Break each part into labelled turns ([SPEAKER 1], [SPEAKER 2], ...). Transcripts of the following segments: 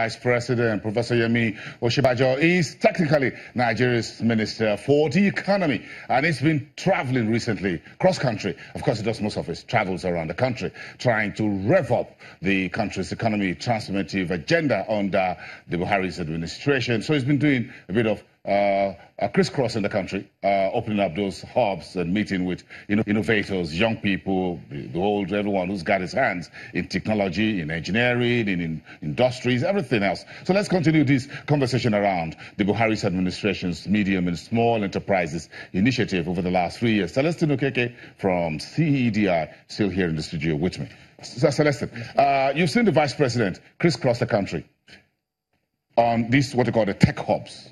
[SPEAKER 1] Vice President, Professor Yemi Osinbajo, is technically Nigeria's Minister for the Economy, and he's been traveling recently cross-country. Of course, he does most of his travels around the country, trying to rev up the country's economy transformative agenda under the Buhari's administration. So he's been doing a bit of crisscross in the country, opening up those hubs and meeting with innovators, young people, the old, everyone who's got his hands in technology, in engineering, in industries, everything else. So let's continue this conversation around the Buhari's administration's medium and small enterprises initiative over the last 3 years. Celestine Okeke from CEDI, still here in the studio with me. Celestine, you've seen the Vice President crisscross the country on this, what they call the tech hubs.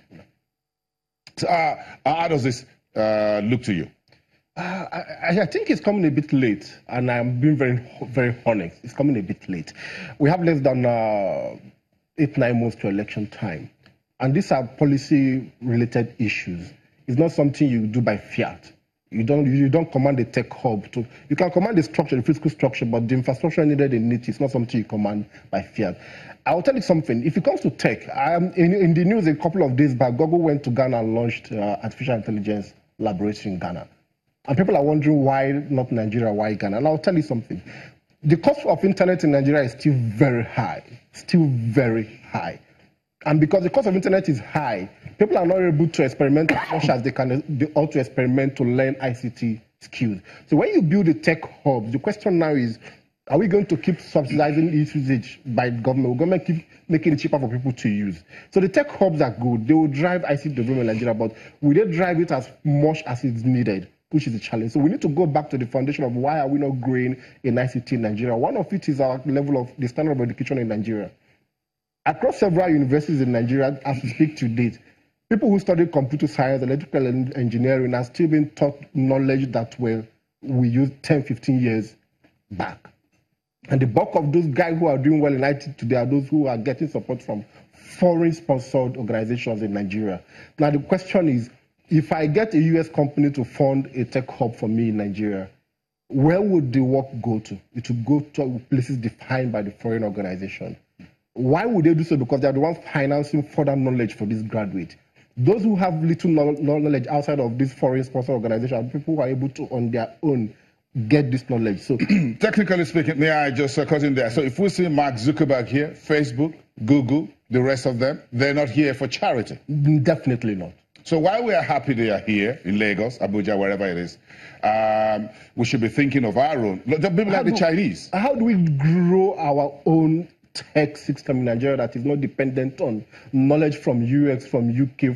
[SPEAKER 1] How does this look to you?
[SPEAKER 2] I think it's coming a bit late, and I'm being very honest. It's coming a bit late. We have less than 8-9 months to election time, and these are policy-related issues. It's not something you do by fiat. You don't command the tech hub to. You can command the structure, the physical structure, but the infrastructure needed in it is not something you command by fiat. I'll tell you something. If it comes to tech, in the news a couple of days back, Google went to Ghana and launched artificial intelligence laboratory in Ghana. And people are wondering why not Nigeria, why Ghana? And I'll tell you something. The cost of internet in Nigeria is still very high, And because the cost of internet is high, people are not able to experiment as much as they ought to experiment to learn ICT skills. So when you build a tech hub, the question now is, are we going to keep subsidizing its usage by the government? Will government keep making it cheaper for people to use? So the tech hubs are good. They will drive ICT development in Nigeria, but will they drive it as much as it's needed, which is a challenge? So we need to go back to the foundation of why are we not growing in ICT in Nigeria. One of it is our level of the standard of education in Nigeria. Across several universities in Nigeria, as we speak to date, people who study computer science, electrical engineering are still being taught knowledge that we used 10, 15 years back. And the bulk of those guys who are doing well in IT today are those who are getting support from foreign-sponsored organizations in Nigeria. Now, the question is, if I get a U.S. company to fund a tech hub for me in Nigeria, where would the work go to? It would go to places defined by the foreign organization. Why would they do so? Because they are the ones financing further knowledge for these graduates. Those who have little knowledge outside of this foreign-sponsored organization are people who are able to, on their own, get this knowledge. So,
[SPEAKER 1] technically speaking, may I just cut in there? So if we see Mark Zuckerberg here, Facebook, Google, the rest of them, they're not here for charity.
[SPEAKER 2] Definitely not.
[SPEAKER 1] So while we are happy they are here in Lagos, Abuja, wherever it is, we should be thinking of our own. People like the Chinese.
[SPEAKER 2] How do we grow our own tech system in Nigeria that is not dependent on knowledge from US, from UK,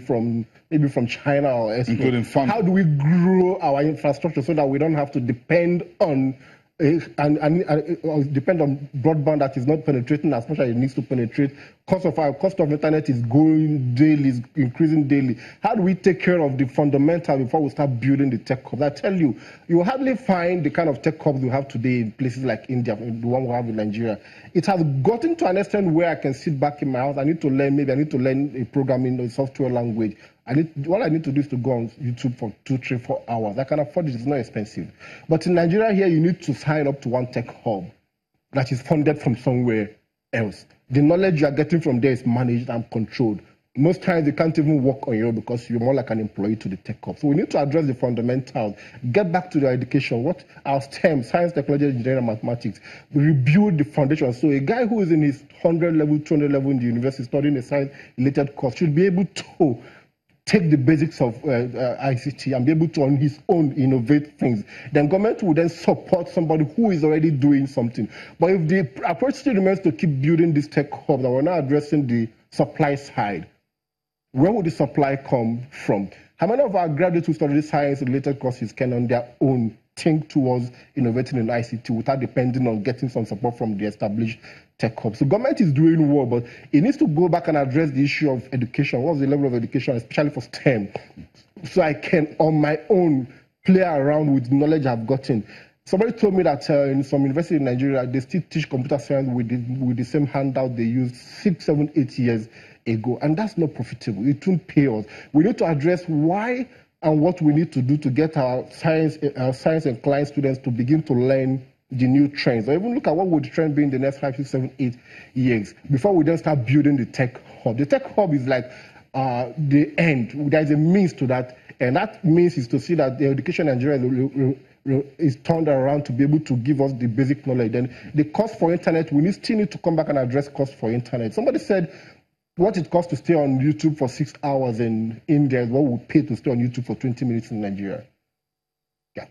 [SPEAKER 2] maybe from China or elsewhere?
[SPEAKER 1] Including funding.
[SPEAKER 2] How do we grow our infrastructure so that we don't have to depend on depend on broadband that is not penetrating as much as it needs to penetrate? Cost of internet is going daily, is increasing daily. How do we take care of the fundamentals before we start building the tech hubs? I tell you, you will hardly find the kind of tech hubs we have today in places like India, the one we have in Nigeria. It has gotten to an extent where I can sit back in my house. I need to learn a programming, a software language. All I need to do is to go on YouTube for 2, 3, 4 hours. I can afford it. It's not expensive. But in Nigeria here, you need to sign up to one tech hub that is funded from somewhere else. The knowledge you are getting from there is managed and controlled. Most times you can't even work on your own because you're more like an employee to the tech hub. So we need to address the fundamentals, get back to the education, what our STEM, science, technology, engineering, and mathematics, rebuild the foundation. So a guy who is in his 100 level, 200 level in the university studying a science-related course should be able to take the basics of ICT and be able to on his own innovate things. Then government will then support somebody who is already doing something. But if the approach still remains to keep building this tech hub, that we're not addressing the supply side, where would the supply come from? How many of our graduates who study science-related courses can on their own think towards innovating in ICT without depending on getting some support from the established tech hubs? So government is doing well, but it needs to go back and address the issue of education. What's the level of education, especially for STEM? So I can, on my own, play around with the knowledge I've gotten. Somebody told me that in some university in Nigeria, they still teach computer science with the same handout they used 6, 7, 8 years ago. And that's not profitable. It won't pay us. We need to address why and what we need to do to get our science inclined students to begin to learn the new trends, or even look at what would the trend be in the next 5, 6, 7, 8 years before we then start building the tech hub. The tech hub is like the end. There is a means to that, and that means is to see that the education in Nigeria is turned around to be able to give us the basic knowledge. Then the cost for internet, we still need to come back and address cost for internet. Somebody said what it costs to stay on YouTube for 6 hours in India is what we pay to stay on YouTube for 20 minutes in Nigeria. Yeah.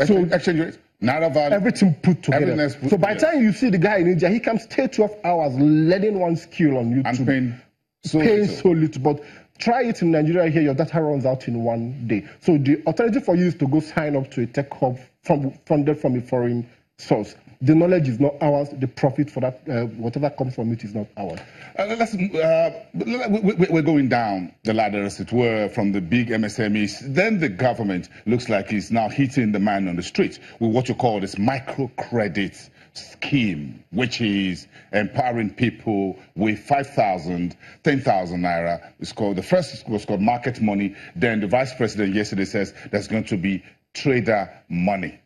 [SPEAKER 1] So exchange rates, naira value,
[SPEAKER 2] everything put together. So by the time you see the guy in India, he can stay 12 hours learning one skill on YouTube.
[SPEAKER 1] And paying
[SPEAKER 2] so little. But try it in Nigeria here, your data runs out in one day. So the alternative for you is to go sign up to a tech hub funded from a foreign source. The knowledge is not ours. The profit for that, whatever comes from it, is not ours.
[SPEAKER 1] We're going down the ladder, as it were, from the big MSMEs. Then the government looks like it's now hitting the man on the street with what you call this microcredit scheme, which is empowering people with 5,000, 10,000 naira. It's called, the first was called market money. Then the vice president yesterday says there's going to be trader money.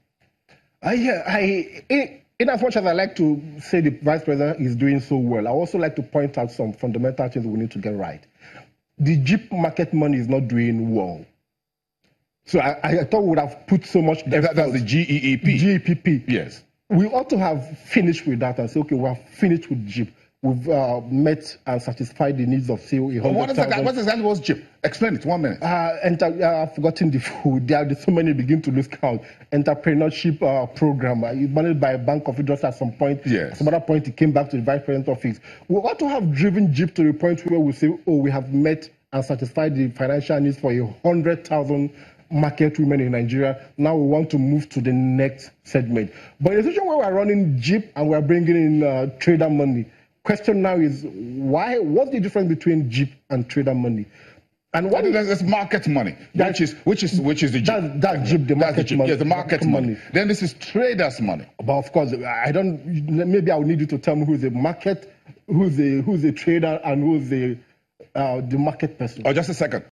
[SPEAKER 1] In as much as I like to say the vice president is doing so well, I also like to point out some fundamental things we need to get right. The Jeep market money is not doing well. So I thought we would have put so much effort. That's the GEEP.
[SPEAKER 2] GEPP.
[SPEAKER 1] Yes.
[SPEAKER 2] We ought to have finished with that and say, okay, we have finished with Jeep. We've met and satisfied the needs of, say, 100,000.
[SPEAKER 1] What exactly was Jeep? Explain it, 1 minute.
[SPEAKER 2] I've forgotten the food. There are so many begin to lose count. Entrepreneurship program. Managed by a bank of interest at some point.
[SPEAKER 1] Yes.
[SPEAKER 2] At some other point, it came back to the vice president's office. We ought to have driven Jeep to the point where we say, oh, we have met and satisfied the financial needs for 100,000 market women in Nigeria. Now we want to move to the next segment. But in a situation where we're running Jeep and we're bringing in trader money, question now is why? What's the difference between Jeep and trader money? And what
[SPEAKER 1] is market money? Which is the Jeep?
[SPEAKER 2] That's Jeep, the market money.
[SPEAKER 1] Yes, the market money. Then this is traders' money.
[SPEAKER 2] But of course, I don't. Maybe I will need you to tell me who's the market, who's the trader, and who's the market person.
[SPEAKER 1] Oh, just a second.